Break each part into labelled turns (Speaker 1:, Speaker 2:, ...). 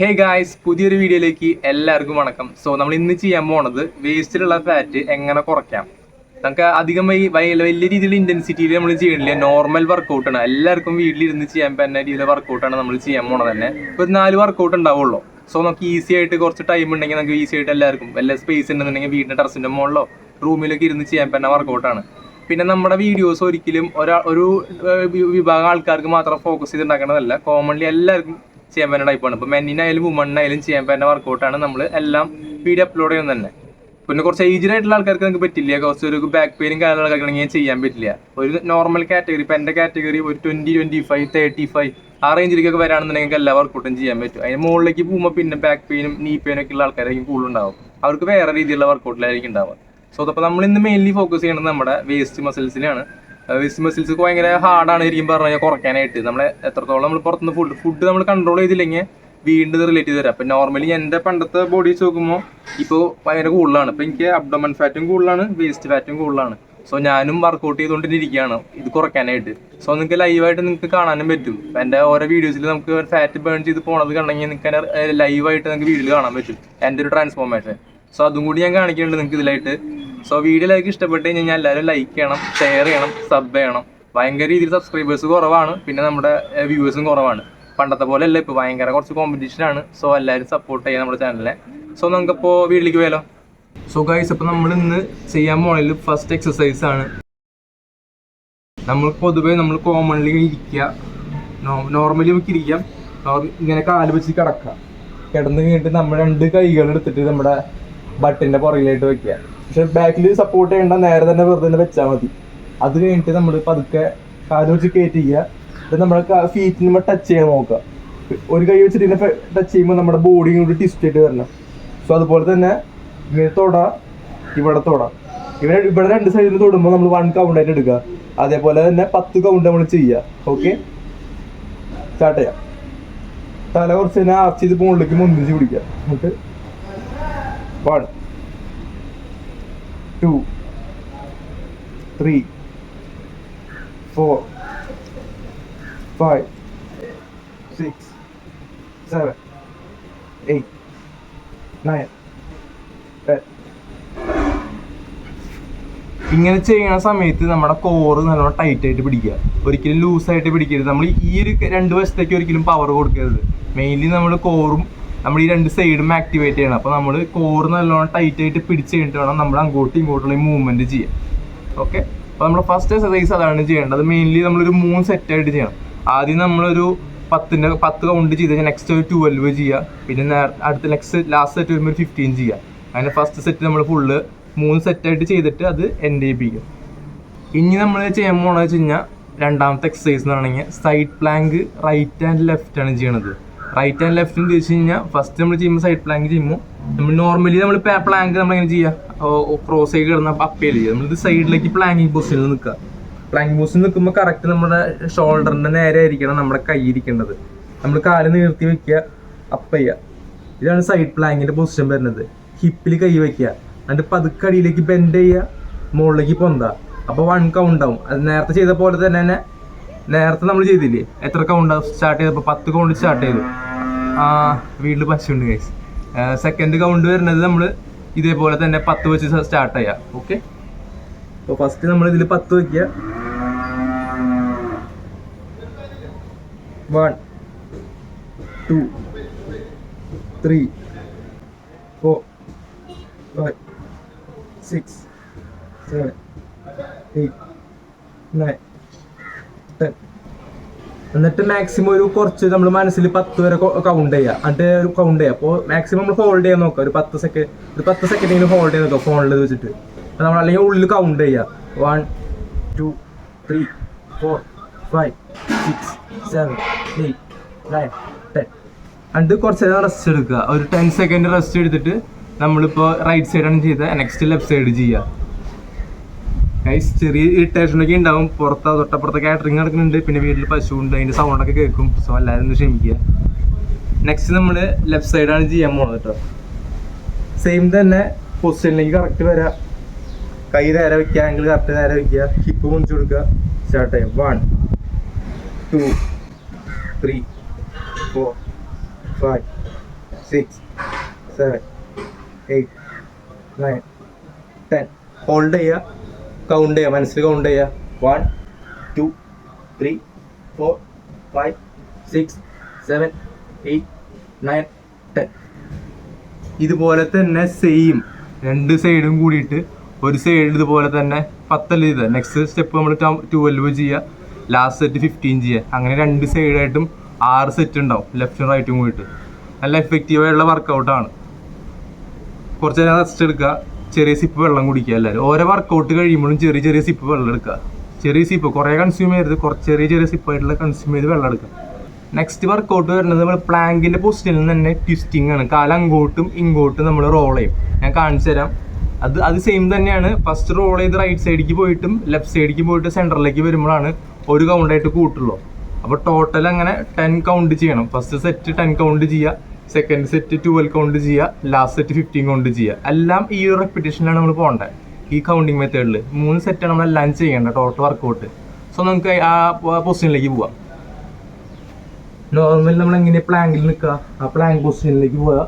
Speaker 1: Hey guys, പുതിയൊരു വീഡിയോയിലേക്ക് എല്ലാവർക്കും വണക്കം. നമ്മൾ ഇന്ന് ചെയ്യാൻ പോണത് വേസ്റ്റിലുള്ള ഫാറ്റ് എങ്ങനെ കുറയ്ക്കാം. നമുക്ക് അധികം വലിയ രീതിയിൽ ഇന്റൻസിറ്റിയിൽ നമ്മൾ ചെയ്യണില്ല, നോർമൽ വർക്കൗട്ടാണ്. എല്ലാവർക്കും വീട്ടിലിരുന്ന് ചെയ്യാൻ പറ്റുന്ന രീതിയിലുള്ള വർക്കൗട്ടാണ് നമ്മൾ ചെയ്യാൻ പോണത്. തന്നെ ഒരു 4 വർക്കൗട്ട് ഉണ്ടാവുള്ളൂ. നമുക്ക് ഈസി ആയിട്ട് കുറച്ച് ടൈം ഉണ്ടെങ്കിൽ നമുക്ക് ഈസി ആയിട്ട് എല്ലാവർക്കും വല്ല സ്പേസ് ഉണ്ടെന്നുണ്ടെങ്കിൽ വീടിന്റെ ടെറസിന്റെ മുകളിലോ റൂമിലൊക്കെ ഇരുന്ന് ചെയ്യാൻ പറ്റുന്ന വർക്കൗട്ടാണ്. പിന്നെ നമ്മുടെ വീഡിയോസ് ഒരിക്കലും ഒരു വിഭാഗം ആൾക്കാർക്ക് മാത്രം ഫോക്കസ് ചെയ്തുണ്ടാക്കേണ്ടതല്ല, കോമൺലി എല്ലാവർക്കും ചെയ്യാൻ പറ്റുന്ന ടൈപ്പാണ്. ഇപ്പോൾ മെന്നിനായാലും വുമണിനായാലും ചെയ്യാൻ പറ്റുന്ന വർക്കൗട്ടാണ് നമ്മൾ എല്ലാം വീഡിയോ അപ്ലോഡ് ചെയ്യുന്നത് തന്നെ. പിന്നെ കുറച്ച് ഏജ്ഡ് ആയിട്ടുള്ള ആൾക്കാർക്ക് നിങ്ങൾക്ക് പറ്റില്ല, കുറച്ച് ഒരു ബാക്ക് പെയിനും കാര്യങ്ങളൊക്കെ ആണെങ്കിൽ ചെയ്യാൻ പറ്റില്ല. ഒരു നോർമൽ കാറ്റഗറി, ഇപ്പം എൻ്റെ കാറ്റഗറി ഒരു 20, 25, 35 ആ റേഞ്ചിലേക്കൊക്കെ വരാണെന്നുണ്ടെങ്കിൽ എല്ലാ വർക്കൗട്ടും ചെയ്യാൻ പറ്റും. അതിന് മുകളിലേക്ക് പോകുമ്പോൾ പിന്നെ ബാക്ക് പെയിനും നീ പെയിനും ഒക്കെ ഉള്ള ആൾക്കാരായിരിക്കും കൂടുതലുണ്ടാവും. അവർക്ക് വേറെ രീതിയിലുള്ള വർക്കൗട്ടിലായിരിക്കും ഉണ്ടാവുക. അപ്പോൾ നമ്മൾ ഇന്ന് മെയിൻലി ഫോക്കസ് ചെയ്യുന്നത് നമ്മുടെ വേസ്റ്റ് മസിൽസിലാണ്. വേസ്റ്റ് മസിൽസ് ഭയങ്കര ഹാർഡാണ് ശരിക്കും പറഞ്ഞു കഴിഞ്ഞാൽ കുറയ്ക്കാനായിട്ട്. നമ്മളെ എത്രത്തോളം നമ്മൾ പുറത്തുനിന്ന് ഫുഡ് നമ്മൾ കൺട്രോൾ ചെയ്തില്ലെങ്കിൽ വീണ്ടും റിലേറ്റ് ചെയ്ത് തരാം. അപ്പം നോർമലി എൻ്റെ പണ്ടത്തെ ബോഡി വെച്ച് നോക്കുമ്പോൾ ഇപ്പോൾ ഭയങ്കര കൂടുതലാണ്. അപ്പോൾ എനിക്ക് അബ്ഡോമൻ ഫാറ്റും കൂടുതലാണ്, വേസ്റ്റ് ഫാറ്റും കൂടുതലാണ്. ഞാനും വർക്കൗട്ട് ചെയ്തുകൊണ്ടിരിക്കുകയാണ് ഇത് കുറയ്ക്കാനായിട്ട്. നിങ്ങൾക്ക് ലൈവായിട്ട് നിങ്ങൾക്ക് കാണാനും പറ്റും. എൻ്റെ ഓരോ വീഡിയോസിൽ നമുക്ക് ഫാറ്റ് ബേൺ ചെയ്ത് പോണത് കണ്ടെങ്കിൽ നിങ്ങൾക്ക് ലൈവായിട്ട് നിങ്ങൾക്ക് വീഡിയോയിൽ കാണാൻ പറ്റും എൻ്റെ ഒരു ട്രാൻസ്ഫോർമേഷൻ. അതും കൂടി ഞാൻ കാണിക്കുന്നുണ്ട് നിങ്ങൾക്ക് ഇതിലായിട്ട്. വീഡിയോ ലൈക്ക് ഇഷ്ടപ്പെട്ട് കഴിഞ്ഞാൽ എല്ലാവരും ലൈക്ക് ചെയ്യണം, ഷെയർ ചെയ്യണം, സബ് ചെയ്യണം. ഭയങ്കര രീതിയിൽ സബ്സ്ക്രൈബേഴ്സ് കുറവാണ്, പിന്നെ നമ്മുടെ വ്യൂവേഴ്സും കുറവാണ്. പണ്ടത്തെ പോലെ അല്ല, ഇപ്പോൾ ഭയങ്കര കുറച്ച് കോമ്പറ്റീഷനാണ്. എല്ലാവരും സപ്പോർട്ട് ചെയ്യാം നമ്മുടെ ചാനലിനെ. നമുക്കിപ്പോൾ വീട്ടിലേക്ക് പോയാലോ. ഗൈസ്, അപ്പോൾ നമ്മൾ ഇന്ന് ചെയ്യാൻ പോണതിൽ ഫസ്റ്റ് എക്സസൈസ് ആണ്. നമ്മൾ പൊതുവേ നമ്മൾ കോമൺലി ഇരിക്കുക, നോർമലി നമുക്ക് ഇരിക്കാം. ഇങ്ങനെ കാല് വെച്ച് കിടക്കുക. കിടന്ന് കഴിഞ്ഞിട്ട് നമ്മൾ 2 കൈകൾ എടുത്തിട്ട് നമ്മുടെ ബട്ടിൻ്റെ പുറകിലായിട്ട് വെക്കുക. പക്ഷെ ബാക്കിൽ സപ്പോർട്ട് ചെയ്യേണ്ട, നേരെ തന്നെ വെറുതെ തന്നെ വെച്ചാൽ മതി. അത് കഴിഞ്ഞിട്ട് നമ്മൾ പതുക്കെ കാല് വെച്ച് കയറ്റിക്കുക. ഇത് നമ്മുടെ ഫീറ്റിന് നമ്മൾ ടച്ച് ചെയ്യാൻ നോക്കുക. ഒരു കൈ വെച്ചിട്ട് ഇങ്ങനെ ടച്ച് ചെയ്യുമ്പോൾ നമ്മുടെ ബോഡി കൂടി ട്വിസ്റ്റ് ആയിട്ട് വരണം. അതുപോലെ തന്നെ ഇങ്ങനെ തൊടാ, ഇവിടെ തൊടാ, ഇവിടെ 2 സൈഡിൽ നിന്ന് തൊടുമ്പോൾ നമ്മൾ 1 കൗണ്ട് ആയിട്ട് എടുക്കുക. അതേപോലെ തന്നെ 10 കൗണ്ട് നമ്മൾ ചെയ്യുക. ഓക്കെ, സ്റ്റാർട്ട് ചെയ്യാം. തല കുറച്ച് തന്നെ ആർച്ച് ചെയ്ത് മുകളിലേക്ക് മുന്നിച്ച് പിടിക്കുക. എന്നിട്ട് 1, 2, 3, 4, 5, 6, 7, 8, 9, 10. ഇങ്ങനെ ചെയ്യുന്ന സമയത്ത് നമ്മുടെ കോറ് നല്ലോണം ടൈറ്റ് ആയിട്ട് പിടിക്കുക, ഒരിക്കലും ലൂസായിട്ട് പിടിക്കരുത്. നമ്മൾ ഈ ഒരു 2 വശത്തേക്ക് ഒരിക്കലും പവർ കൊടുക്കരുത്. മെയിൻലി നമ്മൾ കോറും നമ്മൾ ഈ 2 സൈഡും ആക്ടിവേറ്റ് ചെയ്യണം. അപ്പോൾ നമ്മൾ കോറ് നല്ലോണം ടൈറ്റ് ആയിട്ട് പിടിച്ച് കഴിഞ്ഞിട്ട് വേണം നമ്മൾ അങ്ങോട്ടും ഇങ്ങോട്ടുള്ള മൂവ്മെൻറ്റ് ചെയ്യാൻ. ഓക്കെ, അപ്പോൾ നമ്മൾ ഫസ്റ്റ് എക്സസൈസ് അതാണ് ചെയ്യേണ്ടത്. മെയിൻലി നമ്മളൊരു 3 സെറ്റായിട്ട് ചെയ്യണം. ആദ്യം നമ്മളൊരു 10 കൗണ്ട് ചെയ്ത് കഴിഞ്ഞാൽ നെക്സ്റ്റ് ഒരു 12 ചെയ്യുക. പിന്നെ അടുത്ത ലാസ്റ്റ് സെറ്റ് വരുമ്പോൾ 15 ചെയ്യുക. അങ്ങനെ ഫസ്റ്റ് സെറ്റ് നമ്മൾ ഫുള്ള് 3 സെറ്റായിട്ട് ചെയ്തിട്ട് അത് എൻഡ് ചെയ്യിപ്പിക്കും. ഇനി നമ്മൾ ചെയ്യാൻ പോകണമെന്ന് വെച്ച് കഴിഞ്ഞാൽ രണ്ടാമത്തെ എക്സസൈസ് എന്ന് പറഞ്ഞാൽ side plank right and left ആണ് ചെയ്യണത്. റൈറ്റ് ആൻഡ് ലെഫ്റ്റ് എന്ന് വെച്ച് കഴിഞ്ഞാൽ ഫസ്റ്റ് നമ്മൾ ചെയ്യുമ്പോൾ സൈഡ് പ്ലാങ്ക് ചെയ്യുമ്പോൾ നമ്മൾ നോർമലി നമ്മൾ പ്ലാങ്ക് നമ്മളെങ്ങനെ ചെയ്യുക, ക്രോസ് ആയി കിടന്ന അപ്പേൽ ചെയ്യുക. നമ്മളിത് സൈഡിലേക്ക് പ്ലാങ്കിങ് പൊസിഷനിൽ നിൽക്കുക. പ്ലാങ്കിങ് പൊസിഷനിൽ നിൽക്കുമ്പോൾ കറക്റ്റ് നമ്മുടെ ഷോൾഡറിൻ്റെ നേരെ ആയിരിക്കണം നമ്മുടെ കൈ ഇരിക്കേണ്ടത്. നമ്മൾ കാല് നീർത്തി വെക്കുക, അപ്പ് ചെയ്യുക. ഇതാണ് സൈഡ് പ്ലാങ്കിൻ്റെ പൊസിഷൻ വരുന്നത്. ഹിപ്പിൽ കൈ വയ്ക്കുക, എന്നിട്ട് പതുക്കെ അടിയിലേക്ക് ബെൻഡ് ചെയ്യുക, മുകളിലേക്ക് പൊന്തുക. അപ്പോൾ 1 കൗണ്ട് ആവും. അത് നേരത്തെ ചെയ്ത പോലെ തന്നെ നേരത്തെ നമ്മൾ ചെയ്തില്ലേ, എത്ര കൗണ്ട് സ്റ്റാർട്ട് ചെയ്തപ്പോൾ 10 കൗണ്ട് സ്റ്റാർട്ട് ചെയ്തു. വീട്ടിൽ പശുണ്ട് ഗൈസ്. സെക്കൻഡ് കൗണ്ട് വരുന്നത് നമ്മൾ ഇതേപോലെ തന്നെ 10 വെച്ച് സ്റ്റാർട്ട് ചെയ്യുക. ഓക്കെ, അപ്പോൾ ഫസ്റ്റ് നമ്മൾ ഇതിൽ 10 വയ്ക്കുക. 1, 2, 3, 4, 5, 6, 7, 8, 9, 10. എന്നിട്ട് മാക്സിമം ഒരു കുറച്ച് നമ്മൾ മനസ്സിൽ 10 വരെ കൗണ്ട് ചെയ്യുക. എന്നിട്ട് ഒരു കൗണ്ട് ചെയ്യുക. അപ്പോൾ മാക്സിമം നമ്മൾ ഹോൾഡ് ചെയ്യാൻ നോക്കുക. ഒരു 10 സെക്കൻഡെങ്കിലും ഹോൾഡ് ചെയ്യാൻ നോക്കുക ഫോണിൽ വെച്ചിട്ട്. അപ്പോൾ നമ്മൾ അല്ലെങ്കിൽ ഉള്ളിൽ കൗണ്ട് ചെയ്യുക. 1, 2, 3, 4, 5, 6, 7, 8, 9, 10. എന്നിട്ട് കുറച്ച് നേരം റെസ്റ്റ് എടുക്കുക. ഒരു 10 സെക്കൻഡ് റെസ്റ്റ് എടുത്തിട്ട് നമ്മളിപ്പോൾ റൈറ്റ് സൈഡാണ് ചെയ്തത്, നെക്സ്റ്റ് ലെഫ്റ്റ് സൈഡ് ചെയ്യുക. ഗൈസ്, ചെറിയ ഇറിറ്റേഷനൊക്കെ ഉണ്ടാവും. തൊട്ടപ്പുറത്തെ കാറ്ററിംഗ് നടക്കുന്നുണ്ട്, പിന്നെ വീട്ടിൽ പശു ഉണ്ട്, അതിൻ്റെ സൗണ്ടൊക്കെ കേൾക്കും. എല്ലാവരും ഒന്ന് ക്ഷമിക്കുക. നെക്സ്റ്റ് നമ്മൾ ലെഫ്റ്റ് സൈഡാണ് ചെയ്യാൻ പോകുന്നത് കേട്ടോ. സെയിം തന്നെ പൊസിഷനിലേക്ക് കറക്റ്റ് വരാം. കൈ നേരെ വയ്ക്കുക, ആംഗിൾ കറക്റ്റ് നേരെ വയ്ക്കുക, ഹിപ്പ് മുറിച്ച് കൊടുക്കുക. സ്റ്റാർട്ട് ചെയ്യാം. 1, 2, 3, 4, 5, 6 7 8 9 10. ഹോൾഡ് ചെയ്യുക, കൗണ്ട് ചെയ്യുക, മനസ്സിൽ കൗണ്ട് ചെയ്യുക. 1 2 3 4 5 6 7 8 9 10. ഇതുപോലെ തന്നെ സെയിം രണ്ട് സൈഡും കൂടിയിട്ട് ഒരു സൈഡ് ഇതുപോലെ തന്നെ 10 ചെയ്ത് നെക്സ്റ്റ് സ്റ്റെപ്പ് നമ്മൾ 12 ചെയ്യുക, ലാസ്റ്റ് സെറ്റ് 15 ചെയ്യുക. അങ്ങനെ രണ്ട് സൈഡായിട്ടും 6 സെറ്റ് ഉണ്ടാവും, ലെഫ്റ്റും റൈറ്റും കൂടിയിട്ട്. നല്ല എഫക്റ്റീവായുള്ള വർക്കൗട്ടാണ്. കുറച്ച് നേരം റെസ്റ്റ് എടുക്കുക, ചെറിയ സിപ്പ് വെള്ളം കുടിക്കുക. എല്ലാവരും ഓരോ വർക്കൗട്ട് കഴിയുമ്പോഴും ചെറിയ ചെറിയ സിപ്പ് വെള്ളം എടുക്കുക. ചെറിയ സിപ്പ് കുറേ കൺസ്യൂം ചെയ്യരുത്, കുറച്ച് ചെറിയ ചെറിയ സിപ്പായിട്ടുള്ള കൺസ്യൂം ചെയ്ത് വെള്ളം എടുക്കുക. നെക്സ്റ്റ് വർക്കൗട്ട് വരുന്നത് നമ്മൾ പ്ലാങ്കിൻ്റെ പൊസിഷനിൽ തന്നെ ട്വിസ്റ്റിംഗ് ആണ്. കാലം അങ്ങോട്ടും ഇങ്ങോട്ടും നമ്മൾ റോൾ ചെയ്യും. ഞാൻ കാണിച്ചു തരാം. അത് സെയിം തന്നെയാണ്. ഫസ്റ്റ് റോൾ ചെയ്ത് റൈറ്റ് സൈഡിലേക്ക് പോയിട്ടും ലെഫ്റ്റ് സൈഡിലേക്ക് പോയിട്ട് സെൻറ്ററിലേക്ക് വരുമ്പോഴാണ് ഒരു കൗണ്ടായിട്ട് കൂട്ടുള്ളൂ. അപ്പോൾ ടോട്ടൽ അങ്ങനെ 10 കൗണ്ട് ചെയ്യണം. ഫസ്റ്റ് സെറ്റ് 10 കൗണ്ട് ചെയ്യുക, സെക്കൻഡ് സെറ്റ് 12 കൗണ്ട് ചെയ്യുക, ലാസ്റ്റ് സെറ്റ് 15 കൗണ്ട് ചെയ്യുക. എല്ലാം ഈ ഒരു റെപ്പിറ്റേഷനിലാണ് നമ്മൾ പോകേണ്ടത്. ഈ കൗണ്ടിങ് മെത്തേഡിൽ 3 സെറ്റാണ് നമ്മളെല്ലാം ചെയ്യേണ്ടത് ടോട്ടൽ വർക്കൗട്ട്. സോ നമുക്ക് ആ പൊസിഷനിലേക്ക് പോവാം. നോർമൽ നമ്മൾ എങ്ങനെയാണ് പ്ലാങ്കിൽ നിൽക്കുക, ആ പ്ലാങ്ക് പൊസിഷനിലേക്ക് പോവുക.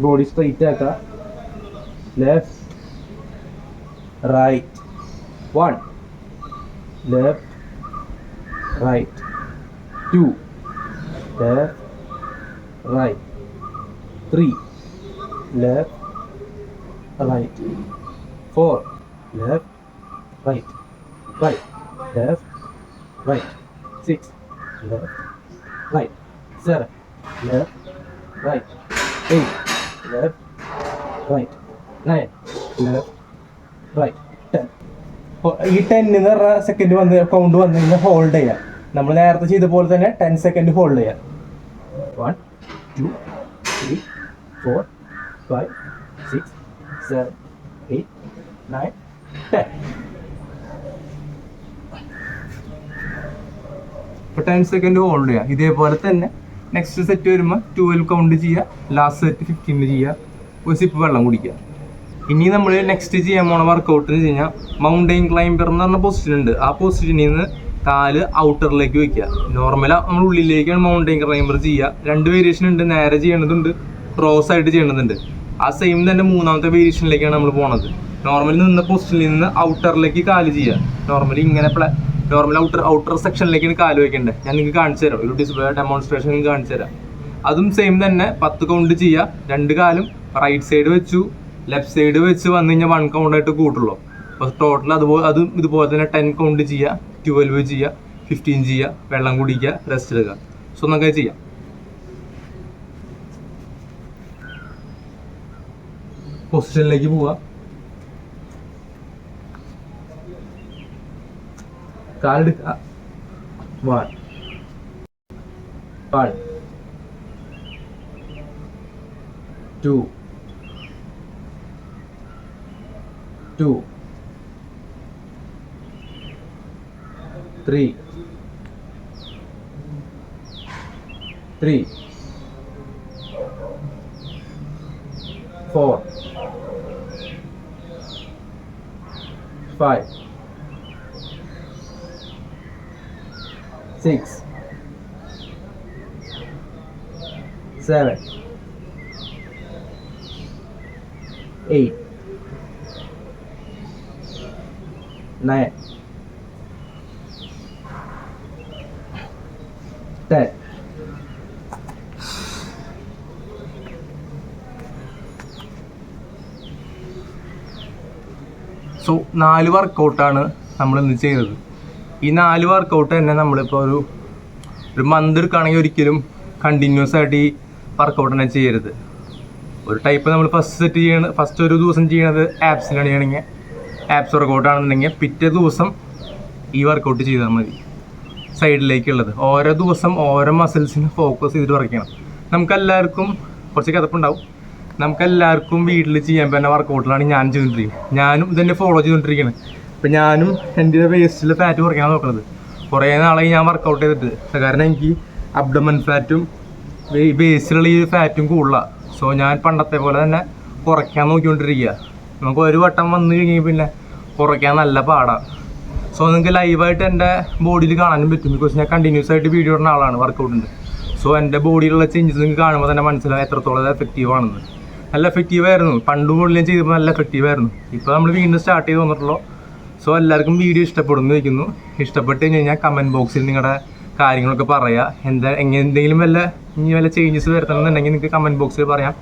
Speaker 1: ബോഡി സ്ട്രെയിറ്റ് ആക്കുക. Left right 1 left right 2 left right 3 left right 4 left right 5 left right 6 left right 7 left right 8 left right 9 left right 10. ഈ 10 എന്ന് പറഞ്ഞ സെക്കൻഡ് വന്ന് കൗണ്ട് വന്നു കഴിഞ്ഞാൽ ഹോൾഡ് ചെയ്യാം. നമ്മൾ നേരത്തെ ചെയ്ത പോലെ തന്നെ 10 സെക്കൻഡ് ഹോൾഡ് ചെയ്യാം. 1 2 3 4 5 6 7 8 9 10. ഇപ്പോൾ 10 സെക്കൻഡ് ഹോൾഡ് ചെയ്യാം. ഇതേപോലെ തന്നെ നെക്സ്റ്റ് സെറ്റ് വരുമ്പോൾ 12 കൗണ്ട് ചെയ്യുക, ലാസ്റ്റ് സെറ്റ് 15 ചെയ്യുക, ഒരു സിപ്പ് വെള്ളം കുടിക്കുക. ഇനി നമ്മൾ നെക്സ്റ്റ് ചെയ്യാൻ പോണ വർക്കൗട്ട് എന്ന് വെച്ച് കഴിഞ്ഞാൽ മൗണ്ടെയിൻ ക്ലൈംബർ എന്ന് പറഞ്ഞ പൊസിഷൻ ഉണ്ട്. ആ പൊസിഷനിൽ നിന്ന് കാല് ഔട്ടറിലേക്ക് വയ്ക്കുക. നോർമലാ നമ്മൾ ഉള്ളിലേക്കാണ് മൗണ്ടെയിൻ ക്ലൈംബർ ചെയ്യുക. 2 വേരിയേഷൻ ഉണ്ട്, നേരെ ചെയ്യേണ്ടതുണ്ട്, ക്രോസ് ആയിട്ട് ചെയ്യേണ്ടതുണ്ട്. ആ സെയിം തന്നെ മൂന്നാമത്തെ വേരിയേഷനിലേക്കാണ് നമ്മൾ പോണത്. നോർമലി നിന്ന പൊസിഷനിൽ നിന്ന് ഔട്ടറിലേക്ക് കാല് ചെയ്യുക. നോർമലി ഇങ്ങനെ നോർമൽ ഔട്ടർ സെക്ഷനിലേക്കാണ് കാല് വയ്ക്കേണ്ടത്. ഞാൻ നിങ്ങൾക്ക് കാണിച്ചു തരാം, ഒരു ഡെമോൺസ്ട്രേഷൻ കാണിച്ചു തരാം. അതും സെയിം തന്നെ 10 കൗണ്ട് ചെയ്യുക. 2 കാലും റൈറ്റ് സൈഡ് വെച്ചു, ലെഫ്റ്റ് സൈഡ് വെച്ച് വന്നു കഴിഞ്ഞാൽ 1 കൗണ്ടായിട്ട് കൂട്ടുള്ളൂ. അപ്പോൾ ടോട്ടൽ അതും ഇതുപോലെ തന്നെ 10 കൗണ്ട് ചെയ്യുക, 12 ചെയ്യുക, 15 ചെയ്യുക, വെള്ളം കുടിക്കുക, റെസ്റ്റ് എടുക്കുക. സോ നമുക്ക് ചെയ്യാം. പൊസിഷനിലേക്ക് പോവുക. കാലെടുക്കുക. 1 2 3 4 5 6 7 8 9 10. സോ 4 വർക്കൗട്ടാണ് നമ്മൾ ഇന്ന് ചെയ്തത്. ഈ 4 വർക്കൗട്ട് തന്നെ നമ്മളിപ്പോൾ ഒരു മന്ത് എടുക്കുകയാണെങ്കിൽ ഒരിക്കലും കണ്ടിന്യൂസ് ആയിട്ട് ഈ വർക്കൗട്ട് തന്നെ ചെയ്യരുത്. ഒരു ടൈപ്പ് നമ്മൾ ഫസ്റ്റ് ഒരു ദിവസം ചെയ്യണത് ആപ്സിലാണ് ചെയ്യണമെങ്കിൽ ആപ്സ് വർക്കൗട്ടാണെന്നുണ്ടെങ്കിൽ പിറ്റേ ദിവസം ഈ വർക്കൗട്ട് ചെയ്താൽ മതി. സൈഡിലേക്കുള്ളത് ഓരോ ദിവസം ഓരോ മസിൽസിന് ഫോക്കസ് ചെയ്തിട്ട് വർക്ക് ചെയ്യണം. നമുക്കെല്ലാവർക്കും കുറച്ച് കിതപ്പുണ്ടാവും. നമുക്കെല്ലാവർക്കും വീട്ടിൽ ചെയ്യാൻ പറ്റുന്ന വർക്കൗട്ടിലാണ് ഞാൻ ചെയ്തുകൊണ്ടിരിക്കുന്നത്. ഞാനും ഇതെന്നെ ഫോളോ ചെയ്തുകൊണ്ടിരിക്കുന്നത്. ഇപ്പം ഞാനും എൻ്റെ വേസ്റ്റിൽ ഫാറ്റ് കുറയ്ക്കാൻ നോക്കുന്നത്. കുറേ നാളായി ഞാൻ വർക്കൗട്ട് ചെയ്തിട്ട്. കാരണം എനിക്ക് അബ്ഡമൻ ഫാറ്റും വേസ്റ്റിലുള്ള ഈ ഫാറ്റും കൂടുതലാണ്. സോ ഞാൻ പണ്ടത്തെ പോലെ തന്നെ കുറയ്ക്കാൻ നോക്കിക്കൊണ്ടിരിക്കുക. നമുക്ക് ഒരു വട്ടം വന്നു കഴിഞ്ഞാൽ പിന്നെ കുറയ്ക്കാൻ നല്ല പാടാണ്. സോ നിങ്ങൾക്ക് ലൈവായിട്ട് എൻ്റെ ബോഡിയിൽ കാണാനും പറ്റും. ബിക്കോസ് ഞാൻ കണ്ടിന്യൂസ് ആയിട്ട് വീഡിയോ ഇടുന്ന ആളാണ് വർക്കൗട്ടുണ്ട്. സോ എൻ്റെ ബോഡിയിലുള്ള ചേഞ്ചസ് നിങ്ങൾക്ക് കാണുമ്പോൾ തന്നെ മനസ്സിലാവും എത്രത്തോളം അത് എഫക്റ്റീവ് ആണെന്ന്. നല്ല എഫക്റ്റീവായിരുന്നു. പണ്ട് മുതൽ ഞാൻ ചെയ്തപ്പോൾ നല്ല എഫക്റ്റീവായിരുന്നു. ഇപ്പോൾ നമ്മൾ വീണ്ടും സ്റ്റാർട്ട് ചെയ്ത് വന്നിട്ടുള്ളൂ. സോ എല്ലാവർക്കും വീഡിയോ ഇഷ്ടപ്പെടുന്നു വയ്ക്കുന്നു. ഇഷ്ടപ്പെട്ട് കഴിഞ്ഞാൽ കമൻറ്റ് ബോക്സിൽ നിങ്ങളുടെ കാര്യങ്ങളൊക്കെ പറയുക. എന്തെങ്കിലും വല്ല ചേഞ്ചസ് വരുത്തണമെന്നുണ്ടെങ്കിൽ നിങ്ങൾക്ക് കമൻറ്റ് ബോക്സിൽ പറയാം.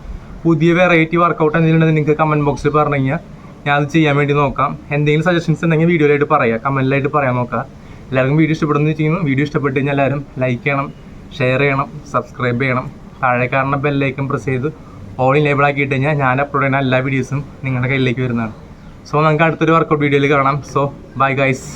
Speaker 1: പുതിയ വെറൈറ്റി വർക്കൗട്ട് എന്തെങ്കിലും ഉണ്ടെങ്കിൽ നിങ്ങൾക്ക് കമൻറ്റ് ബോക്സിൽ പറഞ്ഞു കഴിഞ്ഞാൽ ഞാൻ അത് ചെയ്യാൻ വേണ്ടി നോക്കാം. എന്തെങ്കിലും സജഷൻസ് ഉണ്ടെങ്കിൽ വീഡിയോയിലായിട്ട് പറയുക, കമൻറ്റിലായിട്ട് പറയാൻ നോക്കാം. എല്ലാവർക്കും വീഡിയോ ഇഷ്ടപ്പെടുന്നു ചെയ്യുന്നു. വീഡിയോ ഇഷ്ടപ്പെട്ട് കഴിഞ്ഞാൽ എല്ലാവരും ലൈക്ക് ചെയ്യണം, ഷെയർ ചെയ്യണം, സബ്സ്ക്രൈബ് ചെയ്യണം. താഴെ കാണുന്ന ബെല്ലൈക്കൺ പ്രസ് ചെയ്ത് ഓൾ ഇനേബിൾ ആക്കിയിട്ട് കഴിഞ്ഞാൽ ഞാൻ അപ്ലോഡ് ചെയ്യുന്ന എല്ലാ വീഡിയോസും നിങ്ങളുടെ കയ്യിലേക്ക് വരുന്നതാണ്. സോ നമുക്ക് അടുത്തൊരു വർക്കൗട്ട് വീഡിയോയിൽ കാണാം. So bye guys.